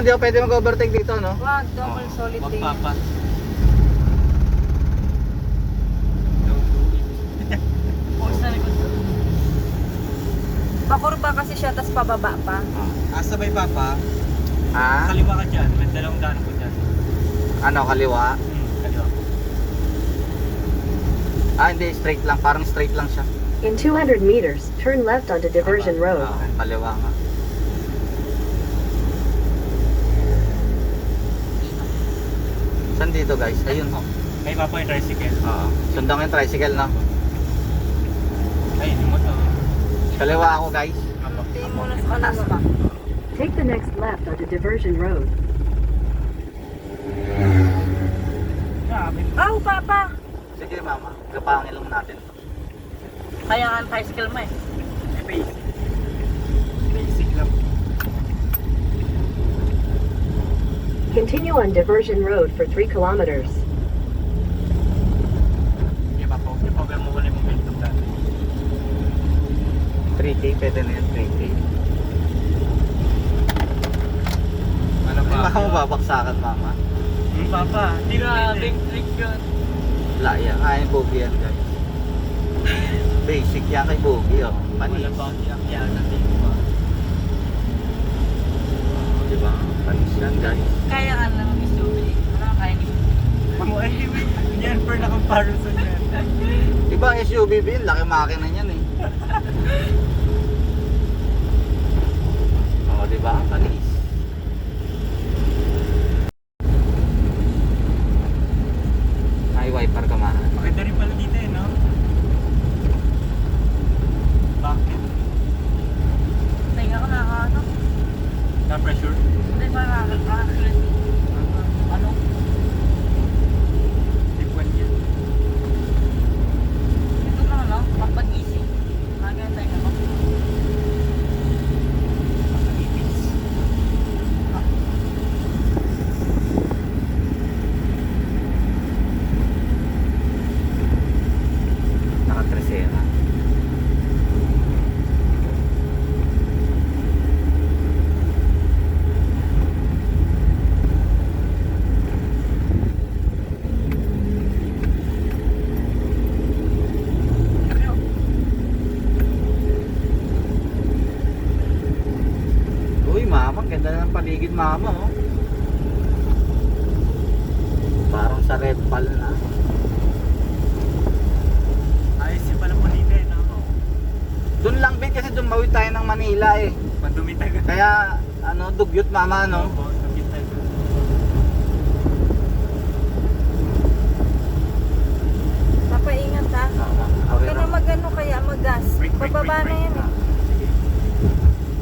Mama, di ako pwede mag-overtake dito, no? Wag, double solid Wag din. papa. Pakurba kasi siya, tas pababa pa. Sabay papa. Ha? Kaliwa ka dyan. May dalawang daan ko dyan. Ano, kaliwa? Kaliwa. Hindi, straight lang. Parang straight lang siya. In 200 meters, turn left onto Diversion Road. Kaliwa nga. Saan dito, guys? Ayun. May papa yung tricycle. Oo. Sundan ko yung tricycle, no? Ay, hindi mo to. Kaliwa ako, guys. Tingin mo na sa kanas pa. Take the next left onto Diversion Road. Grabe. Oh, papa! Sige, mama. Kapangin lang natin. Kaya nga ang tricycle mo eh. Basic. Basic lang. Continue on Diversion Road for 3 kilometers. Hindi papa. Hindi pa mo wala yung momentum dati. 3K, pwede na yan, 3K. Ano Hindi ba ako babaksakan, mama? Papa. Grabing trick yun. Wala yan. Yung bogey yan, guys. Basic yan kay bogey, oh. Panis. Wala ba ang iyak natin pa. Diba? Panis yan, guys. Kaya ka lang isubi. Ano kaya ni? Anyway, yan per na comparison yan. Diba ang SUV bin? Laki makina niyan eh. Oo, diba? Panis. May wiper ka man. Maganda rin pala dito eh, no? Bakit? Tingnan ko na ano. Na-pressure? Hindi ba nakakakilit? Ano? Tikwan yan. Ito na ano? Pagpag-isip. Nagantay na ako. Ipis. Nakatresera. Uy, mama, ganda na ng paligid, mama, oh. Parang sa Red Pal na. Ayos yung pala po dito eh, no? Doon lang bin kasi dumawid tayo ng Manila eh. Madumi tayo. Kaya dugyot mama, no? Opo, dumi tayo. Papaingat ha. Huwag ka na mag-ano kaya mag-gas. Break, break, Bababa break, na break. yan eh. Sige.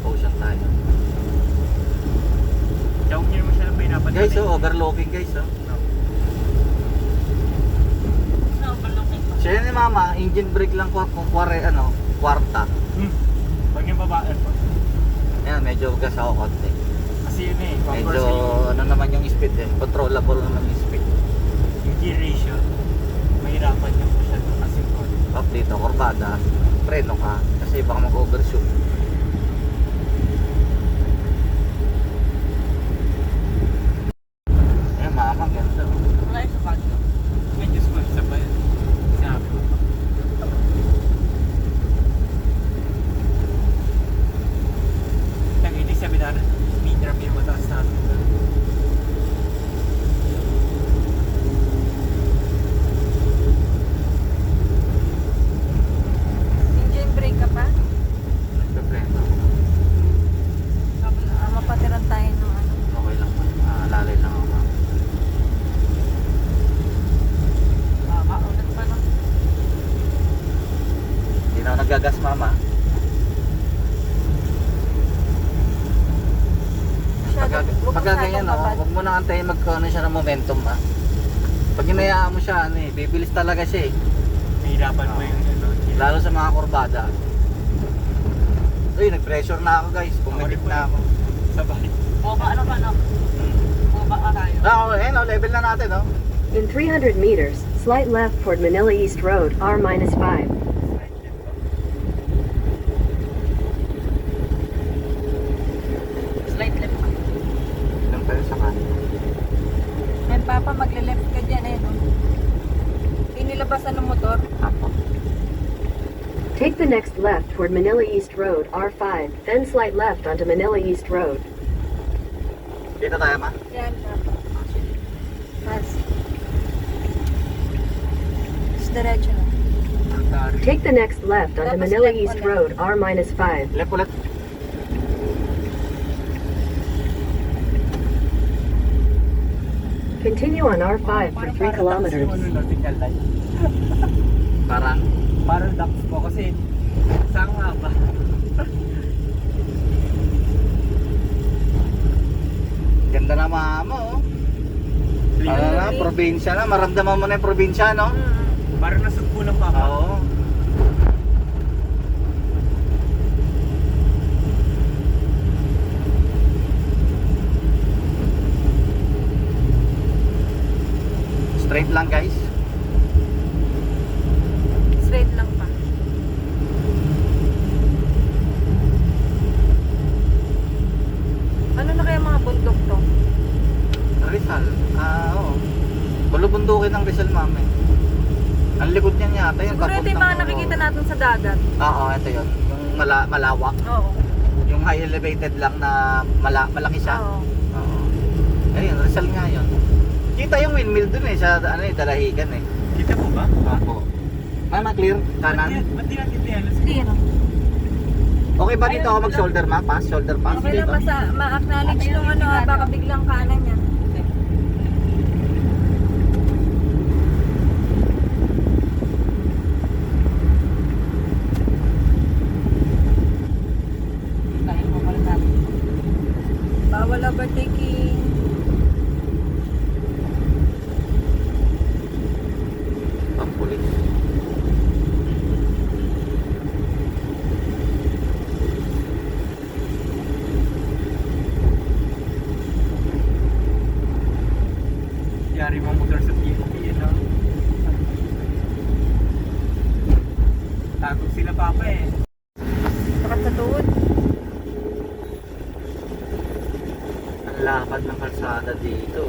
Potion tayo. Chow niyo mo siya lang pinapan. Guys, oh, overlooking guys, oh. Siya ni mama, engine brake lang kwarta. Pag yung babae po. Ayan, medyo gas ako konti. Kasi yun eh. Medyo naman yung speed eh. Controllable naman yung speed. Yung gear ratio. Mahirapan yung po siya. Kasi po. Up dito, kurbada, preno ka. Kasi baka mag-overshoot. Ayan, mama, ganda, oh. Wala yung sapat ko. Medyo smooth sa ba yan? Sinabi ko. Hindi sabi na speed ramp yung mataas natin. Engine brake ka pa? Nagpe-preno. Mapatiran tayo ng ano. Okay lang, lalay lang ako, mama. Ulit pa lang. Hindi na ako nagagas, mama. Pagka ganyan, huwag mo na antayin magkaano siya ng momentum, ha. Pag hinayaan mo siya, bibilis talaga siya eh. Mahirapan po yung ano. Lalo sa mga kurbada. Uy, nag-pressure na ako guys. Pumitik na ako. Sabay. Boba ano ka no? Boba ka tayo. Level na natin, oh. In 300 meters, slight left toward Manila East Road, R-5. Slight left ka. labasan ng motor. Apo. Take the next left toward Manila East Road, R5, then slight left onto Manila East Road. Dito tayo, ma. Yan, papa. Mas. Mas diretso na. Sorry. Take the next left onto Tapos Manila left East ulit. Road, R-5. Left ulit. Continue on R5 for 3 kilometers. Parang. Parang ducks po kasi saan nga ba? Ganda na mama, oh. Ano na, probinsya na. Maramdaman mo na yung probinsya, no? Parang nasugpo ng papa. Oo. Straight lang, guys. Straight lang pa. Ano na kaya mga bundok to? Rizal. Oo. Bulubundukin ng Rizal, mama. Ang likod niyan yata yung Siguro ito yung mga papuntang- nakikita natin sa dagat. Oo, ito yun. Yung malawak. Oo. Yung high elevated lang na malaki siya. Oo. Oo. Ayun, Rizal nga yun. Kita yung windmill dun eh, sa ano eh, Dalahigan eh. Kita po ba? Opo. Mama, clear? Kanan? Ba't di natin tiyan? Clear. Okay ba dito ako mag-shoulder ma? Pass? Shoulder pass? Okay lang Dito? ma-acknowledge nung ano ha, baka biglang kanan yan. Bawal overtaking. Ang pulis. Yari mo motor sa PNP, no? Tago sila papa eh. Takat sa tuhod. Ang lapad ng kalsada dito.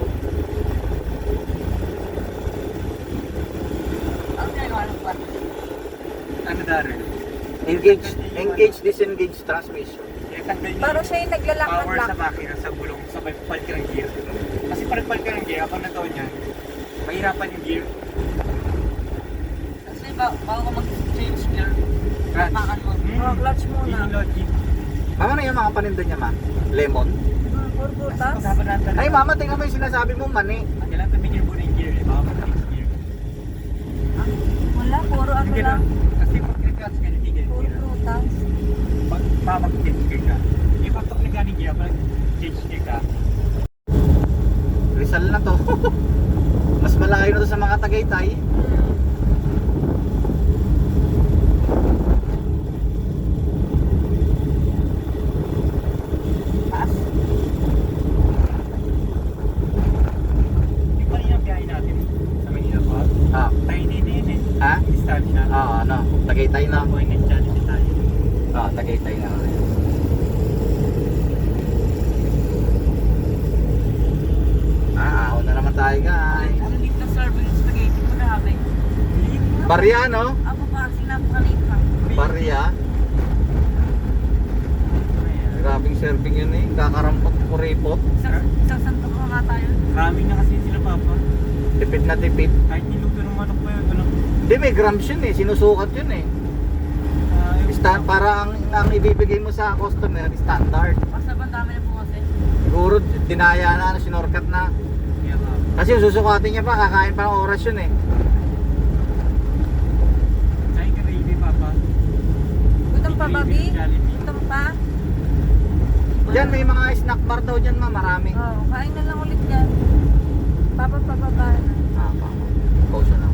Ano Darren? Engage, disengage transmission. Eh, tanggal niyo Parang siya yung power sa naglalakad-lakad. makina sa gulong sa palit ka ng gear. Kasi palit ka ng gear, ako nagawin niyan. Mahirapan yung gear. Kasi bago ka mag-change gear, Clutch. tapakan mo. Oh, clutch muna. Yun yung logic. Mama na yung mga paninda niya ma? Lemon? Puro butas. Kasama natin. Ay mama, tingnan mo yung sinasabi mo mani. Kailangan tumigil mo ng gear eh, baka mag-change gear. Wala, puro ano Hindi lang. Kasi pag nag-clutch ka, natigil yung Puro gear. butas. Pag mag-change gear ka. Yung pag nag-ganong gear, pag change gear ka, Rizal na to. Mas malayo na to sa mga Tagaytay. taas. Yung kanina biyahe natin sa Manila pa, Ah, tayo din eh. ha? Distansya. Ano? Tagaytay na. Boy, nag-challenge tayo. Tagaytay na. Ahon na naman tayo guys. Ang liit na serving spaghetti mo na habi. Barya no? Ako pa, sinapakalit pa. Barya. Grabing serving yun eh. Kakarampot kuripot. Isang santok na nga tayo. Kraming na kasi sila papa. Tipid na tipid. Kahit niluto ng manok pa yun, ano. Hindi, may grams yun eh. Sinusukat yun eh. Para ang ibibigay mo sa customer, standard. Basta ba dami na po kasi. Siguro dinaya na, sinorkat na. Kasi yung susukatin niya pa, kakain pa ng oras yun eh. Kain ka baby papa. Gutom pa, Babi? Jollibee. Gutom pa? Diyan may mga snack bar daw dyan ma, marami. Oo, kain na lang ulit yan. Papa, pababa na. Pause na lang.